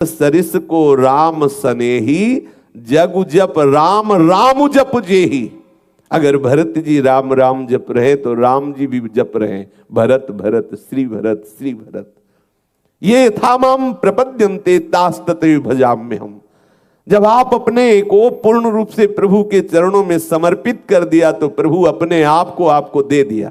सरिस को राम सनेही, जग जप राम राम जप जेही। अगर भरत जी राम राम जप रहे तो राम जी भी जप रहे, भरत भरत श्री भरत श्री भरत। ये यथामाम प्रपद्यन्ते तास्ततैव भजाम्यहम्। जब आप अपने को पूर्ण रूप से प्रभु के चरणों में समर्पित कर दिया तो प्रभु अपने आप को आपको दे दिया।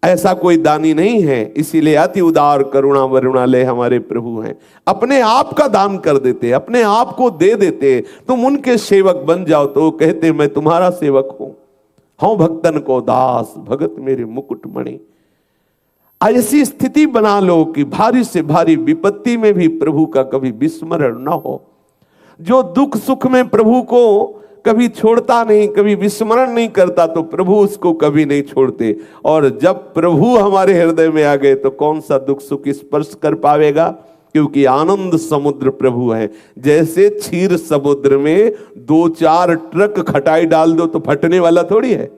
ऐसा कोई दानी नहीं है, इसीलिए अति उदार करुणा वरुणालय हमारे प्रभु हैं। अपने आप का दान कर देते, अपने आप को दे देते। तुम उनके सेवक बन जाओ तो कहते मैं तुम्हारा सेवक हूं, हूं भक्तन को दास, भगत मेरे मुकुट मणि। ऐसी स्थिति बना लो कि भारी से भारी विपत्ति में भी प्रभु का कभी विस्मरण न हो। जो दुख सुख में प्रभु को कभी छोड़ता नहीं, कभी विस्मरण नहीं करता, तो प्रभु उसको कभी नहीं छोड़ते। और जब प्रभु हमारे हृदय में आ गए तो कौन सा दुख सुख स्पर्श कर पावेगा, क्योंकि आनंद समुद्र प्रभु है। जैसे क्षीर समुद्र में 2-4 ट्रक खटाई डाल दो तो फटने वाला थोड़ी है।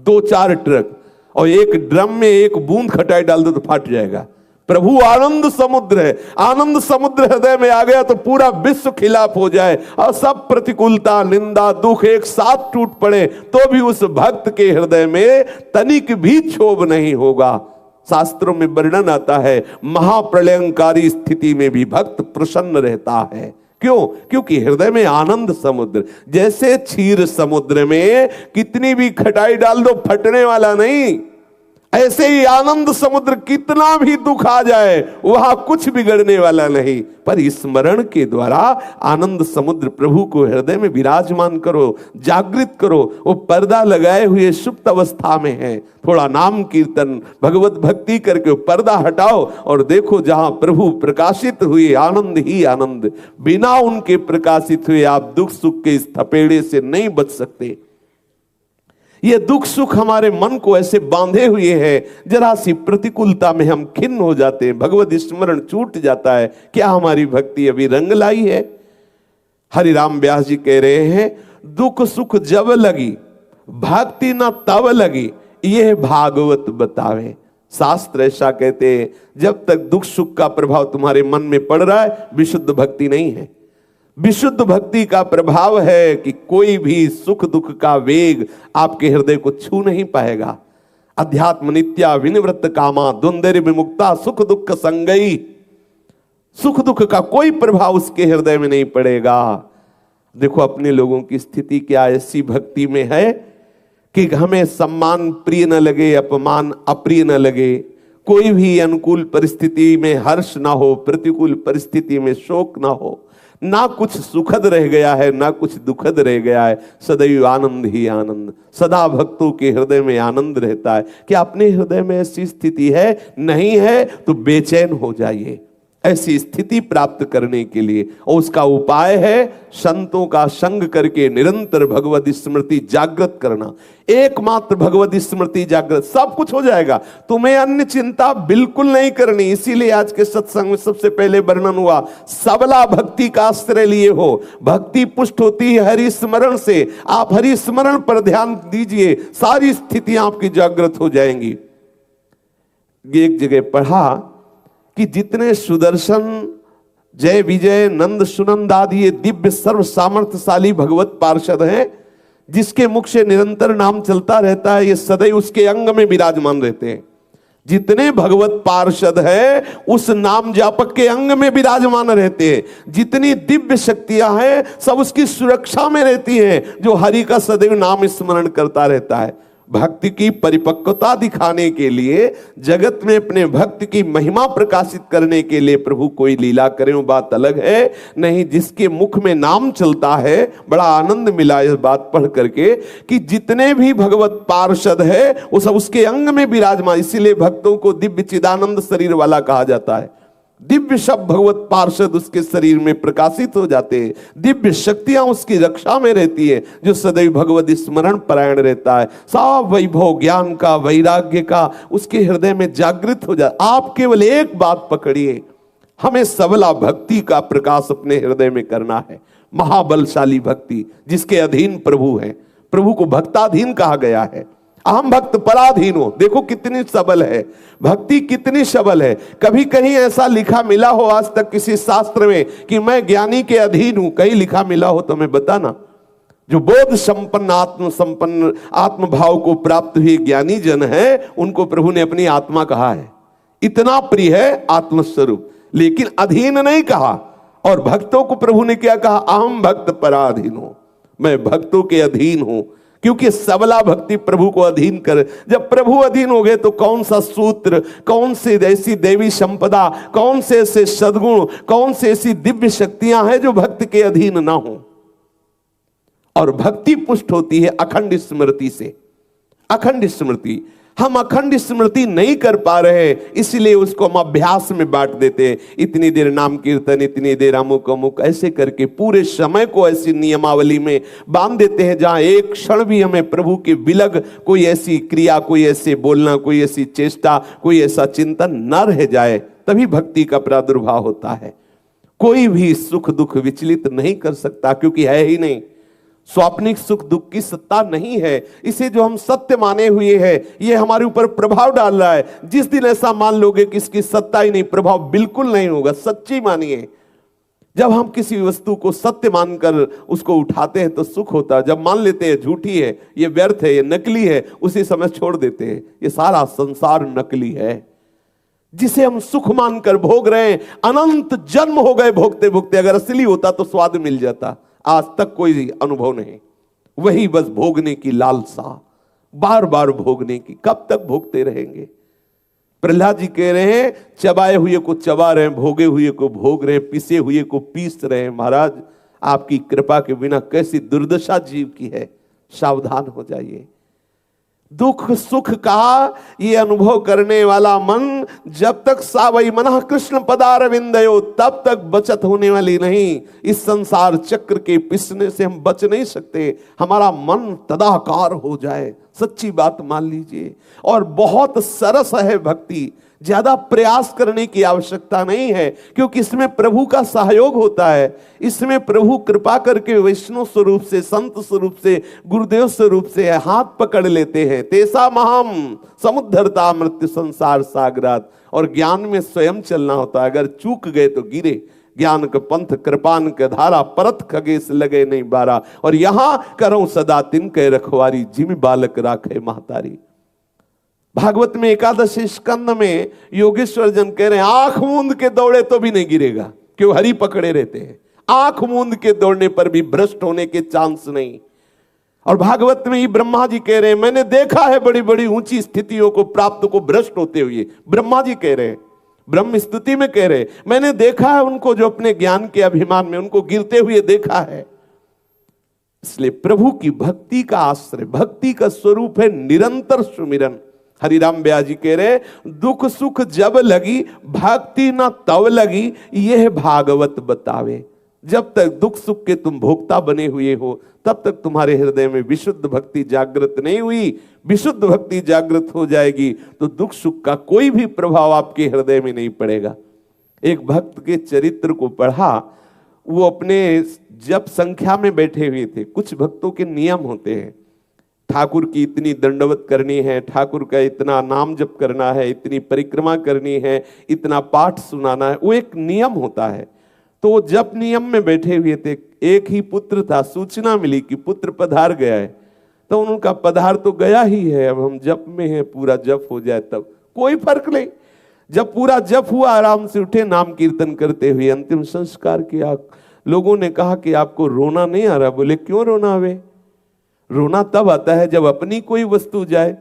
2-4 ट्रक और एक ड्रम में 1 बूंद खटाई डाल दो तो फट जाएगा। प्रभु आनंद समुद्र है। आनंद समुद्र हृदय में आ गया तो पूरा विश्व खिलाफ हो जाए और सब प्रतिकूलता निंदा दुख एक साथ टूट पड़े तो भी उस भक्त के हृदय में तनिक भी क्षोभ नहीं होगा। शास्त्रों में वर्णन आता है महाप्रलयंकारी स्थिति में भी भक्त प्रसन्न रहता है। क्यों? क्योंकि हृदय में आनंद समुद्र। जैसे क्षीर समुद्र में कितनी भी खटाई डाल दो फटने वाला नहीं, ऐसे ही आनंद समुद्र कितना भी दुख आ जाए वहां कुछ बिगड़ने वाला नहीं। पर स्मरण के द्वारा आनंद समुद्र प्रभु को हृदय में विराजमान करो, जागृत करो। वो पर्दा लगाए हुए सुप्त अवस्था में है, थोड़ा नाम कीर्तन भगवत भक्ति करके पर्दा हटाओ और देखो जहां प्रभु प्रकाशित हुए आनंद ही आनंद। बिना उनके प्रकाशित हुए आप दुख सुख के इस थपेड़े से नहीं बच सकते। ये दुख सुख हमारे मन को ऐसे बांधे हुए हैं, जरा सी प्रतिकूलता में हम खिन्न हो जाते हैं, भगवत स्मरण छूट जाता है। क्या हमारी भक्ति अभी रंग लाई है? हरिराम व्यास जी कह रहे हैं दुख सुख जब लगी भक्ति न तब लगी, यह भागवत बतावे। शास्त्र ऐसा कहते हैं जब तक दुख सुख का प्रभाव तुम्हारे मन में पड़ रहा है विशुद्ध भक्ति नहीं है। विशुद्ध भक्ति का प्रभाव है कि कोई भी सुख दुख का वेग आपके हृदय को छू नहीं पाएगा। अध्यात्म नित्या विनिवृत्त कामा द्वंद्व विमुक्ता सुख दुख संगई। सुख दुख का कोई प्रभाव उसके हृदय में नहीं पड़ेगा। देखो अपने लोगों की स्थिति क्या ऐसी भक्ति में है कि हमें सम्मान प्रिय न लगे, अपमान अप्रिय न लगे, कोई भी अनुकूल परिस्थिति में हर्ष ना हो, प्रतिकूल परिस्थिति में शोक ना हो, ना कुछ सुखद रह गया है ना कुछ दुखद रह गया है, सदैव आनंद ही आनंद। सदा भक्तों के हृदय में आनंद रहता है। क्या अपने हृदय में ऐसी स्थिति है? नहीं है तो बेचैन हो जाइए ऐसी स्थिति प्राप्त करने के लिए। और उसका उपाय है संतों का संग करके निरंतर भगवत स्मृति जागृत करना। एकमात्र भगवत स्मृति जागृत, सब कुछ हो जाएगा। तुम्हें अन्य चिंता बिल्कुल नहीं करनी। इसीलिए आज के सत्संग में सबसे पहले वर्णन हुआ सबला भक्ति का आश्रय लिए हो। भक्ति पुष्ट होती है हरि स्मरण से। आप हरि स्मरण पर ध्यान दीजिए, सारी स्थितियां आपकी जागृत हो जाएंगी। एक जगह पढ़ा कि जितने सुदर्शन जय विजय नंद सुनंद आदि ये दिव्य सर्व सामर्थ्यशाली भगवत पार्षद हैं, जिसके मुख से निरंतर नाम चलता रहता है, ये सदैव उसके अंग में विराजमान रहते हैं। जितने भगवत पार्षद हैं उस नाम जापक के अंग में विराजमान रहते हैं। जितनी दिव्य शक्तियां हैं सब उसकी सुरक्षा में रहती हैं, जो हरि का सदैव नाम स्मरण करता रहता है। भक्ति की परिपक्वता दिखाने के लिए, जगत में अपने भक्त की महिमा प्रकाशित करने के लिए प्रभु कोई लीला करे वो बात अलग है। नहीं, जिसके मुख में नाम चलता है, बड़ा आनंद मिला इस बात पढ़ करके कि जितने भी भगवत पार्षद है वो सब उसके अंग में विराजमान। इसीलिए भक्तों को दिव्य चिदानंद शरीर वाला कहा जाता है। दिव्य शब्द भगवत पार्षद उसके शरीर में प्रकाशित हो जाते हैं। दिव्य शक्तियां उसकी रक्षा में रहती है, जो सदैव भगवत स्मरण परायण रहता है। सब वैभव ज्ञान का वैराग्य का उसके हृदय में जागृत हो जाता। आप केवल एक बात पकड़िए, हमें सबला भक्ति का प्रकाश अपने हृदय में करना है। महाबलशाली भक्ति जिसके अधीन प्रभु है। प्रभु को भक्ताधीन कहा गया है। अहम भक्त पराधीन हो, देखो कितनी सबल है भक्ति, कितनी सबल है। कभी कहीं ऐसा लिखा मिला हो आज तक किसी शास्त्र में कि मैं ज्ञानी के अधीन हूं? कहीं लिखा मिला हो तो मैं बताना। जो बोध संपन्न आत्म संपन्न आत्म भाव को प्राप्त हुए ज्ञानी जन है, उनको प्रभु ने अपनी आत्मा कहा है। इतना प्रिय है आत्मस्वरूप, लेकिन अधीन नहीं कहा। और भक्तों को प्रभु ने क्या कहा? अहम भक्त पराधीन हूं, मैं भक्तों के अधीन हूं। क्योंकि सबला भक्ति प्रभु को अधीन कर। जब प्रभु अधीन हो गए तो कौन सा सूत्र, कौन से ऐसी देवी संपदा, कौन से ऐसे सद्गुण, कौन से ऐसी दिव्य शक्तियां हैं जो भक्त के अधीन ना हो। और भक्ति पुष्ट होती है अखंड स्मृति से। अखंड स्मृति, हम अखंड स्मृति नहीं कर पा रहे, इसलिए उसको हम अभ्यास में बांट देते हैं। इतनी देर नाम कीर्तन, इतनी देर अमुक अमुक, ऐसे करके पूरे समय को ऐसी नियमावली में बांध देते हैं जहां एक क्षण भी हमें प्रभु के विलग कोई ऐसी क्रिया, कोई ऐसे बोलना, कोई ऐसी चेष्टा, कोई ऐसा चिंतन न रह जाए। तभी भक्ति का प्रादुर्भाव होता है। कोई भी सुख दुख विचलित नहीं कर सकता, क्योंकि है ही नहीं। स्वाप्निक सुख दुख की सत्ता नहीं है। इसे जो हम सत्य माने हुए हैं, ये हमारे ऊपर प्रभाव डाल रहा है। जिस दिन ऐसा मान लोगे कि इसकी सत्ता ही नहीं, प्रभाव बिल्कुल नहीं होगा, सच्ची मानिए। जब हम किसी वस्तु को सत्य मानकर उसको उठाते हैं तो सुख होता है। जब मान लेते हैं झूठी है, ये व्यर्थ है, ये नकली है, उसी समय छोड़ देते हैं। ये सारा संसार नकली है जिसे हम सुख मानकर भोग रहे हैं। अनंत जन्म हो गए भोगते भोगते, अगर असली होता तो स्वाद मिल जाता। आज तक कोई अनुभव नहीं, वही बस भोगने की लालसा, बार बार भोगने की। कब तक भोगते रहेंगे? प्रहलाद जी कह रहे हैं, चबाए हुए को चबा रहे हैं, भोगे हुए को भोग रहे हैं, पीसे हुए को पीस रहे हैं। महाराज, आपकी कृपा के बिना कैसी दुर्दशा जीव की है, सावधान हो जाइए। दुख सुख का ये अनुभव करने वाला मन जब तक सावई मन कृष्ण पदारविंदयो, तब तक बचत होने वाली नहीं। इस संसार चक्र के पिसने से हम बच नहीं सकते। हमारा मन तदाकार हो जाए, सच्ची बात मान लीजिए। और बहुत सरस है भक्ति, ज्यादा प्रयास करने की आवश्यकता नहीं है, क्योंकि इसमें प्रभु का सहयोग होता है। इसमें प्रभु कृपा करके वैष्णव स्वरूप से, संत स्वरूप से, गुरुदेव स्वरूप से हाथ पकड़ लेते हैं। तेसा महम समुद्धरता मृत्यु संसार सागरात। और ज्ञान में स्वयं चलना होता है। अगर चूक गए तो गिरे। ज्ञान का पंथ कृपान के धारा, परत खगेश लगे नहीं बारा। और यहां करो सदा तिनके रखवारी, जिम बालक राखे महतारी। भागवत में एकादश स्कंद में योगेश्वर जन कह रहे हैं, आंख मूंद के दौड़े तो भी नहीं गिरेगा, क्यों? हरि पकड़े रहते हैं। आंख मूंद के दौड़ने पर भी भ्रष्ट होने के चांस नहीं। और भागवत में ही ब्रह्मा जी कह रहे हैं, मैंने देखा है बड़ी बड़ी ऊंची स्थितियों को प्राप्त को भ्रष्ट होते हुए। ब्रह्मा जी कह रहे हैं, ब्रह्म स्तुति में कह रहे हैं, मैंने देखा है उनको जो अपने ज्ञान के अभिमान में उनको गिरते हुए देखा है। इसलिए प्रभु की भक्ति का आश्रय, भक्ति का स्वरूप है निरंतर सुमिरन। हरिराम ब्यास जी कह रहे, दुख सुख जब लगी भक्ति न तब लगी, यह भागवत बतावे। जब तक दुख सुख के तुम भोक्ता बने हुए हो, तब तक तुम्हारे हृदय में विशुद्ध भक्ति जागृत नहीं हुई। विशुद्ध भक्ति जागृत हो जाएगी तो दुख सुख का कोई भी प्रभाव आपके हृदय में नहीं पड़ेगा। एक भक्त के चरित्र को पढ़ा, वो अपने जप संख्या में बैठे हुए थे। कुछ भक्तों के नियम होते हैं, ठाकुर की इतनी दंडवत करनी है, ठाकुर का इतना नाम जप करना है, इतनी परिक्रमा करनी है, इतना पाठ सुनाना है, वो एक नियम होता है। तो वो जप नियम में बैठे हुए थे। एक ही पुत्र था, सूचना मिली कि पुत्र पधार गया है। तो उनका पधार तो गया ही है, अब हम जप में हैं, पूरा जप हो जाए तब कोई फर्क नहीं। जब पूरा जप हुआ, आराम से उठे, नाम कीर्तन करते हुए अंतिम संस्कार किया। लोगों ने कहा कि आपको रोना नहीं आ रहा? बोले क्यों रोना आवे? रोना तब आता है जब अपनी कोई वस्तु जाए।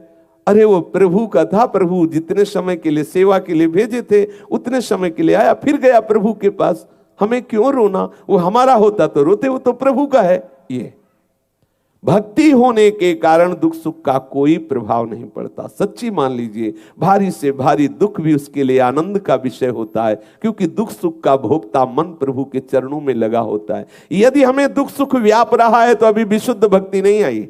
अरे वो प्रभु का था, प्रभु जितने समय के लिए सेवा के लिए भेजे थे उतने समय के लिए आया, फिर गया प्रभु के पास। हमें क्यों रोना? वो हमारा होता तो रोते, वो तो प्रभु का है। ये भक्ति होने के कारण दुख सुख का कोई प्रभाव नहीं पड़ता। सच्ची मान लीजिए, भारी से भारी दुख भी उसके लिए आनंद का विषय होता है, क्योंकि दुख सुख का भोक्ता मन प्रभु के चरणों में लगा होता है। यदि हमें दुख सुख व्याप रहा है तो अभी विशुद्ध भक्ति नहीं आई।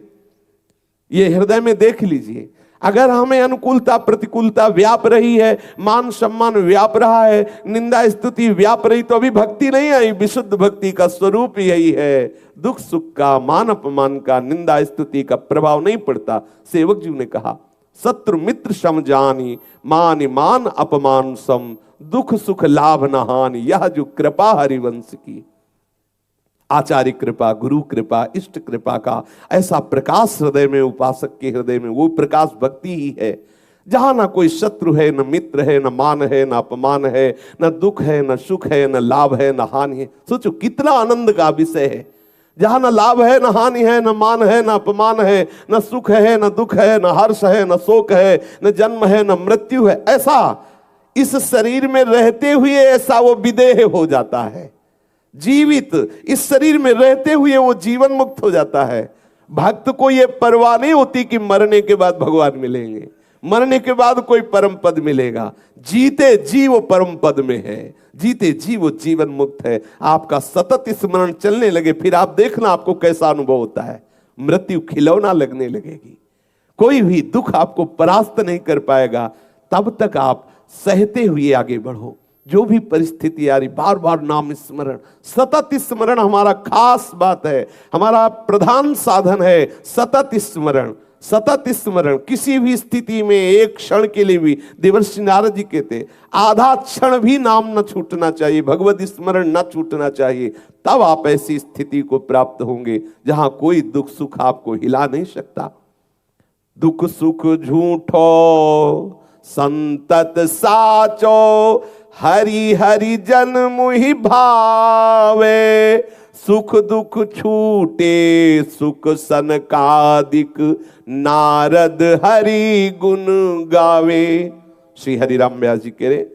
ये हृदय में देख लीजिए। अगर हमें अनुकूलता प्रतिकूलता व्याप रही है, मान सम्मान व्याप रहा है, निंदा स्तुति व्याप रही, तो अभी भक्ति नहीं आई। विशुद्ध भक्ति का स्वरूप यही है। दुख सुख का, मान अपमान का, निंदा स्तुति का प्रभाव नहीं पड़ता। सेवक जी ने कहा, शत्रु मित्र सम जानी, मान मान अपमान सम, दुख सुख लाभ न हानि, यह जो कृपा हरिवंश की। आचार्य कृपा, गुरु कृपा, इष्ट कृपा का ऐसा प्रकाश हृदय में, उपासक के हृदय में, वो प्रकाश भक्ति ही है। जहां ना कोई शत्रु है, न मित्र है, न मान है, न अपमान है, न दुख है, न सुख है, न लाभ है, न हानि है। सोचो कितना आनंद का विषय है। जहां न लाभ है, न हानि है, न मान है, न अपमान है, न सुख है, न दुख है, न हर्ष है, न शोक है, न जन्म है, न मृत्यु है। ऐसा इस शरीर में रहते हुए ऐसा वो विदेह हो जाता है। जीवित इस शरीर में रहते हुए वो जीवन मुक्त हो जाता है। भक्त को ये परवाह नहीं होती कि मरने के बाद भगवान मिलेंगे, मरने के बाद कोई परम पद मिलेगा। जीते जी वो परम पद में है, जीते जी वो जीवन मुक्त है। आपका सतत स्मरण चलने लगे, फिर आप देखना आपको कैसा अनुभव होता है। मृत्यु खिलौना लगने लगेगी, कोई भी दुख आपको परास्त नहीं कर पाएगा। तब तक आप सहते हुए आगे बढ़ो। जो भी परिस्थिति आ रही, बार बार नाम स्मरण, सतत स्मरण हमारा खास बात है, हमारा प्रधान साधन है। सतत स्मरण, सतत स्मरण। किसी भी स्थिति में एक क्षण के लिए भी, देवर्षि नारद जी कहते, आधा क्षण भी नाम न छूटना चाहिए, भगवत स्मरण न छूटना चाहिए। तब आप ऐसी स्थिति को प्राप्त होंगे जहां कोई दुख सुख आपको हिला नहीं सकता। दुख सुख झूठो संतत साचो, हरि हरि जन मुहि भावे, सुख दुख छूटे सुख सनकादिक, नारद हरि गुण गावे। श्री हरिराम व्यास जी कह रहे,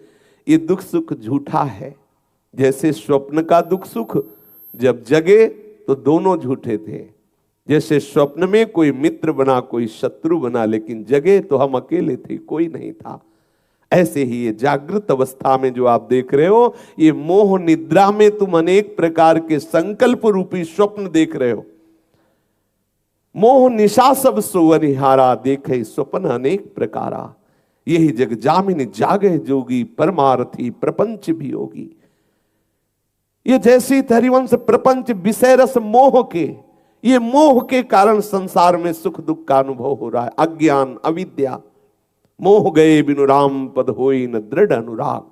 ये दुख सुख झूठा है। जैसे स्वप्न का दुख सुख, जब जगे तो दोनों झूठे थे। जैसे स्वप्न में कोई मित्र बना, कोई शत्रु बना, लेकिन जगे तो हम अकेले थे, कोई नहीं था। ऐसे ही ये जागृत अवस्था में जो आप देख रहे हो, ये मोह निद्रा में तुम अनेक प्रकार के संकल्प रूपी स्वप्न देख रहे हो। मोह निशा सब सोवनिहारा, देखे स्वप्न अनेक प्रकारा। यही जग जामिन जागे जोगी, परमार्थी प्रपंच भी होगी। ये जैसी हरिवंश प्रपंच विषय रस मोह के, ये मोह के कारण संसार में सुख दुख का अनुभव हो रहा है। अज्ञान अविद्या, मोह गए बिनु राम पद होई न दृढ़ अनुराग।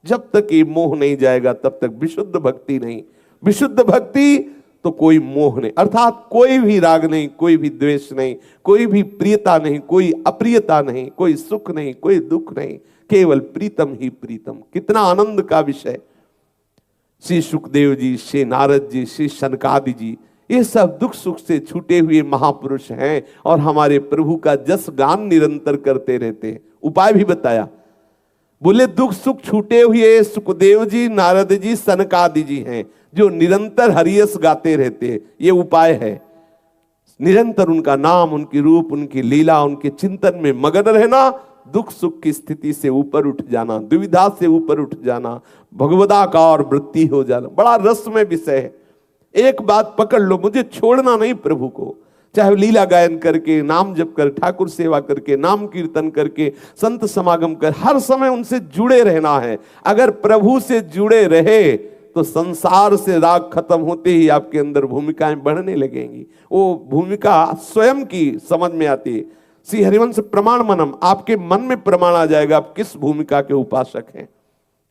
जब तक ये मोह नहीं जाएगा तब तक विशुद्ध भक्ति नहीं। विशुद्ध भक्ति तो कोई मोह नहीं, अर्थात कोई भी राग नहीं, कोई भी द्वेष नहीं, कोई भी प्रियता नहीं, कोई अप्रियता नहीं, कोई सुख नहीं, कोई दुख नहीं, केवल प्रीतम ही प्रीतम। कितना आनंद का विषय। श्री सुखदेव जी, श्री नारद जी, श्री सनकादि जी, ये सब दुख सुख से छूटे हुए महापुरुष हैं और हमारे प्रभु का जस गान निरंतर करते रहते हैं। उपाय भी बताया, बोले दुख सुख छूटे हुए सुखदेव जी, नारद जी, सनकादि जी हैं जो निरंतर हरियस गाते रहते हैं। ये उपाय है, निरंतर उनका नाम, उनकी रूप, उनकी लीला, उनके चिंतन में मगन रहना, दुख सुख की स्थिति से ऊपर उठ जाना, दुविधा से ऊपर उठ जाना, भगवदाकार वृत्ति हो जाना। बड़ा रसमय विषय है। एक बात पकड़ लो, मुझे छोड़ना नहीं प्रभु को। चाहे लीला गायन करके, नाम जप कर, ठाकुर सेवा करके, नाम कीर्तन करके, संत समागम कर, हर समय उनसे जुड़े रहना है। अगर प्रभु से जुड़े रहे तो संसार से राग खत्म होते ही आपके अंदर भूमिकाएं बढ़ने लगेंगी। वो भूमिका स्वयं की समझ में आती है। श्री हरिवंश प्रमाण मनम, आपके मन में प्रमाण आ जाएगा आप किस भूमिका के उपासक हैं,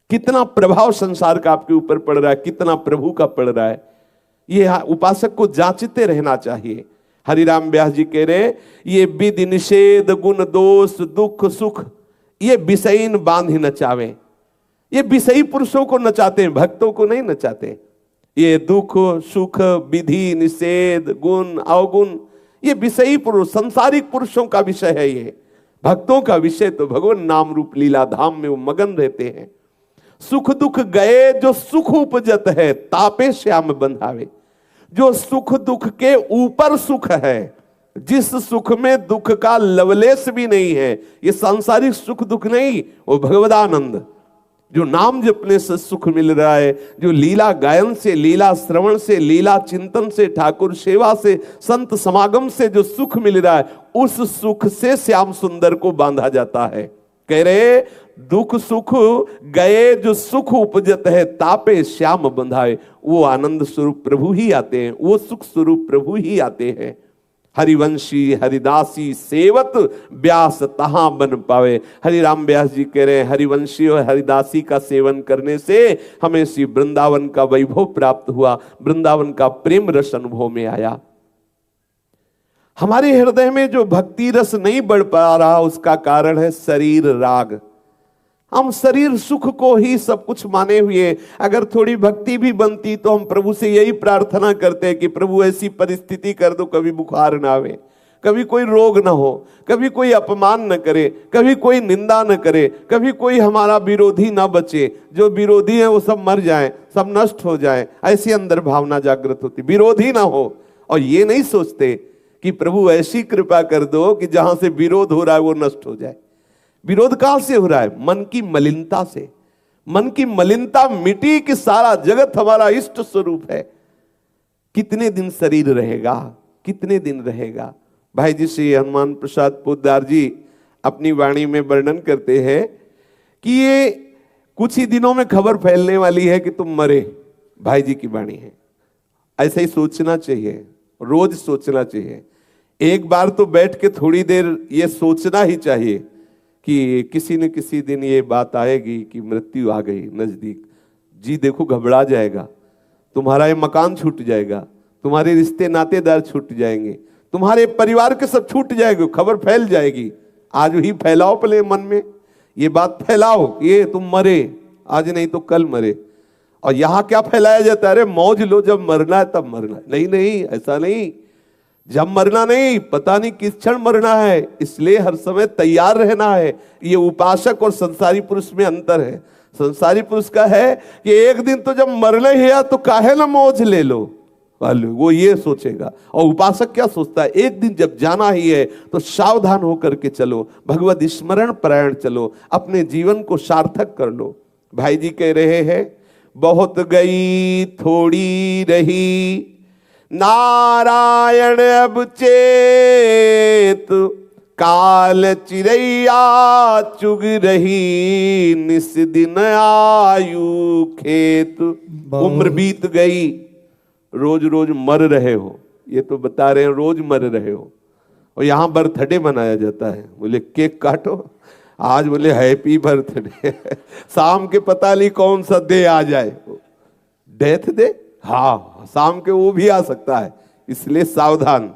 कितना प्रभाव संसार का आपके ऊपर पड़ रहा है, कितना प्रभु का पड़ रहा है। ये उपासक को जांचते रहना चाहिए। हरिराम व्यास जी कह रहे, ये विधि निषेध गुण दोष दुख सुख, ये विषयीन बांध ही नचावे। ये विषयी पुरुषों को नचाते हैं, भक्तों को नहीं नचाते। ये दुख सुख विधि निषेध गुण अवगुण, ये विषयी पुरुष, संसारिक पुरुषों का विषय है। ये भक्तों का विषय तो भगवान नाम रूप लीला धाम में वो मगन रहते हैं। सुख दुख गए जो सुख उपजत है, तापे श्याम बंधावे। जो सुख दुख के ऊपर सुख है, जिस सुख में दुख का लवलेश भी नहीं है, ये सांसारिक सुख दुख नहीं, वो भगवदानंद। जो नाम जपने से सुख मिल रहा है, जो लीला गायन से, लीला श्रवण से, लीला चिंतन से, ठाकुर सेवा से, संत समागम से जो सुख मिल रहा है, उस सुख से श्याम सुंदर को बांधा जाता है। कह रहे दुख सुख गए जो सुख उपजत है, तापे श्याम बंधाए। वो आनंद स्वरूप प्रभु ही आते हैं, वो सुख स्वरूप प्रभु ही आते हैं। हरिवंशी हरिदासी सेवत व्यास तहां बन पावे। हरिराम व्यास जी कह रहे हैं हरिवंशी और हरिदासी का सेवन करने से हमें श्री वृंदावन का वैभव प्राप्त हुआ, वृंदावन का प्रेम रस अनुभव में आया। हमारे हृदय में जो भक्ति रस नहीं बढ़ पा रहा, उसका कारण है शरीर राग। हम शरीर सुख को ही सब कुछ माने हुए, अगर थोड़ी भक्ति भी बनती तो हम प्रभु से यही प्रार्थना करते हैं कि प्रभु ऐसी परिस्थिति कर दो, कभी बुखार ना आवे, कभी कोई रोग ना हो, कभी कोई अपमान न करे, कभी कोई निंदा न करे, कभी कोई हमारा विरोधी ना बचे, जो विरोधी है वो सब मर जाएं, सब नष्ट हो जाएं। ऐसी अंदर भावना जागृत होती, विरोधी ना हो। और ये नहीं सोचते कि प्रभु ऐसी कृपा कर दो कि जहां से विरोध हो रहा है वो नष्ट हो जाए। विरोध कहां से हो रहा है? मन की मलिनता से। मन की मलिनता मिटी कि सारा जगत हमारा इष्ट स्वरूप है। कितने दिन शरीर रहेगा, कितने दिन रहेगा? भाई जी श्री हनुमान प्रसाद पोद्दार जी अपनी वाणी में वर्णन करते हैं कि ये कुछ ही दिनों में खबर फैलने वाली है कि तुम मरे। भाई जी की वाणी है। ऐसा ही सोचना चाहिए, रोज सोचना चाहिए। एक बार तो बैठ के थोड़ी देर ये सोचना ही चाहिए कि किसी न किसी दिन ये बात आएगी कि मृत्यु आ गई नजदीक। जी देखो घबरा जाएगा, तुम्हारा ये मकान छूट जाएगा, तुम्हारे रिश्ते नातेदार छूट जाएंगे, तुम्हारे परिवार के सब छूट जाएंगे, खबर फैल जाएगी। आज ही फैलाओ, पहले मन में ये बात फैलाओ, ये तुम मरे, आज नहीं तो कल मरे। और यहां क्या फैलाया जाता है? अरे मौज लो, जब मरना है तब मरना। नहीं नहीं, ऐसा नहीं। जब मरना नहीं, पता नहीं किस क्षण मरना है, इसलिए हर समय तैयार रहना है। ये उपासक और संसारी पुरुष में अंतर है। संसारी पुरुष का है कि एक दिन तो जब मरना ही है तो काहे ना मौज ले लो, वो ये सोचेगा। और उपासक क्या सोचता है? एक दिन जब जाना ही है तो सावधान होकर के चलो, भगवत स्मरण परायण चलो, अपने जीवन को सार्थक कर लो। भाई जी कह रहे हैं बहुत गई थोड़ी रही नारायण अब चेत, काल चिरैया चुग रही निस दिन आयु खेत। उम्र बीत गई, रोज रोज मर रहे हो, ये तो बता रहे हैं रोज मर रहे हो। और यहाँ बर्थडे मनाया जाता है, बोले केक काटो, आज बोले हैप्पी बर्थडे, शाम के पता नहीं कौन सा डे आ जाए, डेथ डे, हाँ शाम के वो भी आ सकता है, इसलिए सावधान।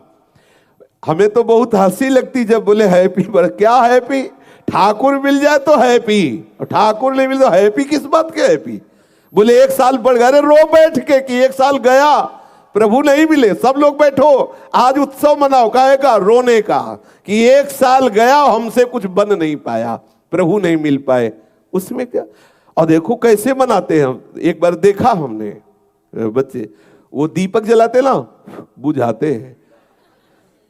हमें तो बहुत हंसी लगती जब बोले हैप्पी बर्थडे। क्या हैप्पी? ठाकुर मिल जाए तो हैप्पी, और ठाकुर नहीं मिले तो हैप्पी किस बात के हैप्पी? बोले एक साल बढ़ गया, रो बैठ के कि एक साल गया, प्रभु नहीं मिले। सब लोग बैठो, आज उत्सव मनाओ, काहे का? रोने का, कि एक साल गया हमसे कुछ बन नहीं पाया, प्रभु नहीं मिल पाए। उसमें क्या? और देखो कैसे मनाते हैं। एक बार देखा हमने बच्चे, वो दीपक जलाते ना, बुझाते हैं।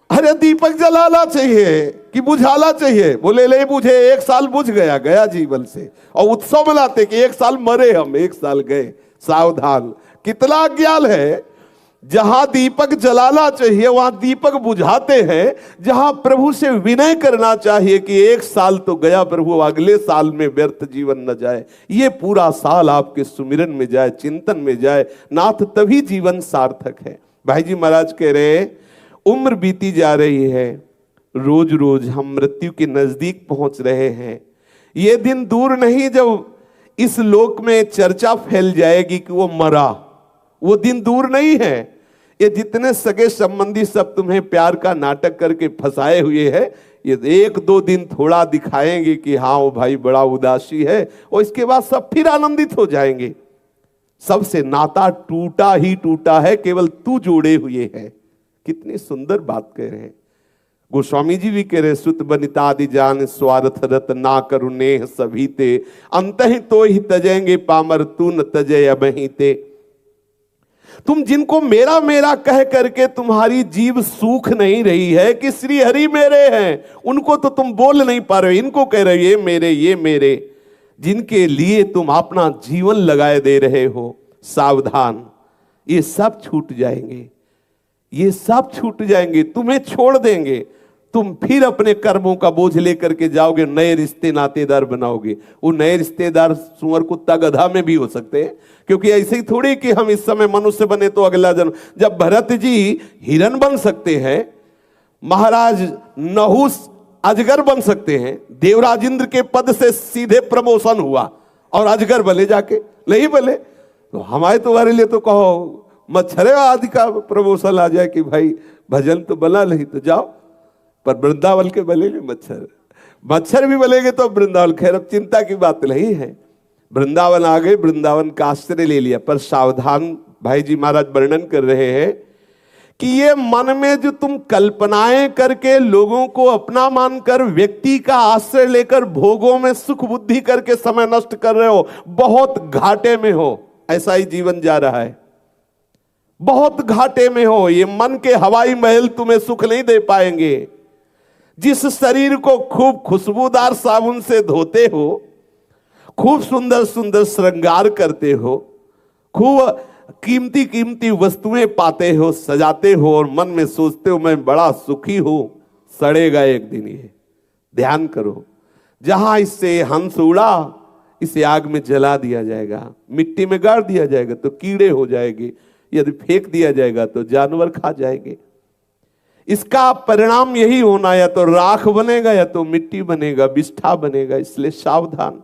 अरे दीपक जलाना चाहिए कि बुझाना चाहिए? बोले नहीं बुझे, एक साल बुझ गया, गया जीवन से। और उत्सव मनाते कि एक साल मरे हम, एक साल गए। सावधान, कितना ज्ञान है। जहां दीपक जलाना चाहिए वहां दीपक बुझाते हैं। जहां प्रभु से विनय करना चाहिए कि एक साल तो गया प्रभु, अगले साल में व्यर्थ जीवन न जाए, ये पूरा साल आपके सुमिरन में जाए, चिंतन में जाए, नाथ, तभी जीवन सार्थक है। भाई जी महाराज कह रहे हैं उम्र बीती जा रही है, रोज रोज हम मृत्यु के नजदीक पहुंच रहे हैं। ये दिन दूर नहीं जब इस लोक में चर्चा फैल जाएगी कि वो मरा। वो दिन दूर नहीं है। ये जितने सगे संबंधी सब तुम्हें प्यार का नाटक करके फंसाए हुए हैं, ये एक दो दिन थोड़ा दिखाएंगे कि हाँ वो भाई बड़ा उदासी है, और इसके बाद सब फिर आनंदित हो जाएंगे। सबसे नाता टूटा ही टूटा है, केवल तू जोड़े हुए है। कितनी सुंदर बात कह रहे हैं। गोस्वामी जी भी कह रहे, सुत बनितादि जान स्वार्थ रत ना करु नेह सभी ते, अंतहि तो ही तजेंगे पामर तू न तजय अबहि ते। तुम जिनको मेरा मेरा कह करके तुम्हारी जीव सूख नहीं रही है कि श्री हरि मेरे हैं, उनको तो तुम बोल नहीं पा रहे हो। इनको कह रहे ये मेरे, ये मेरे। जिनके लिए तुम अपना जीवन लगाए दे रहे हो, सावधान, ये सब छूट जाएंगे, ये सब छूट जाएंगे, तुम्हें छोड़ देंगे। तुम फिर अपने कर्मों का बोझ लेकर के जाओगे, नए रिश्ते नातेदार बनाओगे। वो नए रिश्तेदार सुअर, कुत्ता, गधा में भी हो सकते हैं, क्योंकि ऐसे ही थोड़ी कि हम इस समय मनुष्य बने तो अगला जन्म। जब भरत जी हिरण बन सकते हैं, महाराज नहुस अजगर बन सकते हैं, देवराज इंद्र के पद से सीधे प्रमोशन हुआ और अजगर बने जाके, नहीं बने तो हमारे तुम्हारे लिए तो कहो मच्छरे आदि का प्रमोशन आ जाए कि भाई भजन तो बना नहीं तो जाओ, पर वृंदावन के बनेंगे मच्छर, मच्छर भी बनेंगे तो वृंदावन। खैर अब चिंता की बात नहीं है, वृंदावन आ गए, वृंदावन का आश्रय ले लिया। पर सावधान, भाई जी महाराज वर्णन कर रहे हैं कि ये मन में जो तुम कल्पनाएं करके लोगों को अपना मानकर व्यक्ति का आश्रय लेकर भोगों में सुख बुद्धि करके समय नष्ट कर रहे हो, बहुत घाटे में हो। ऐसा ही जीवन जा रहा है, बहुत घाटे में हो। ये मन के हवाई महल तुम्हें सुख नहीं दे पाएंगे। जिस शरीर को खूब खुशबूदार साबुन से धोते हो, खूब सुंदर सुंदर श्रृंगार करते हो, खूब कीमती कीमती वस्तुएं पाते हो, सजाते हो और मन में सोचते हो मैं बड़ा सुखी हूं, सड़ेगा एक दिन ये। ध्यान करो, जहां इससे हंस उड़ा इसे आग में जला दिया जाएगा, मिट्टी में गाड़ दिया जाएगा तो कीड़े हो जाएंगे, यदि फेंक दिया जाएगा तो जानवर खा जाएंगे। इसका परिणाम यही होना, या तो राख बनेगा या तो मिट्टी बनेगा, बिष्ठा बनेगा। इसलिए सावधान।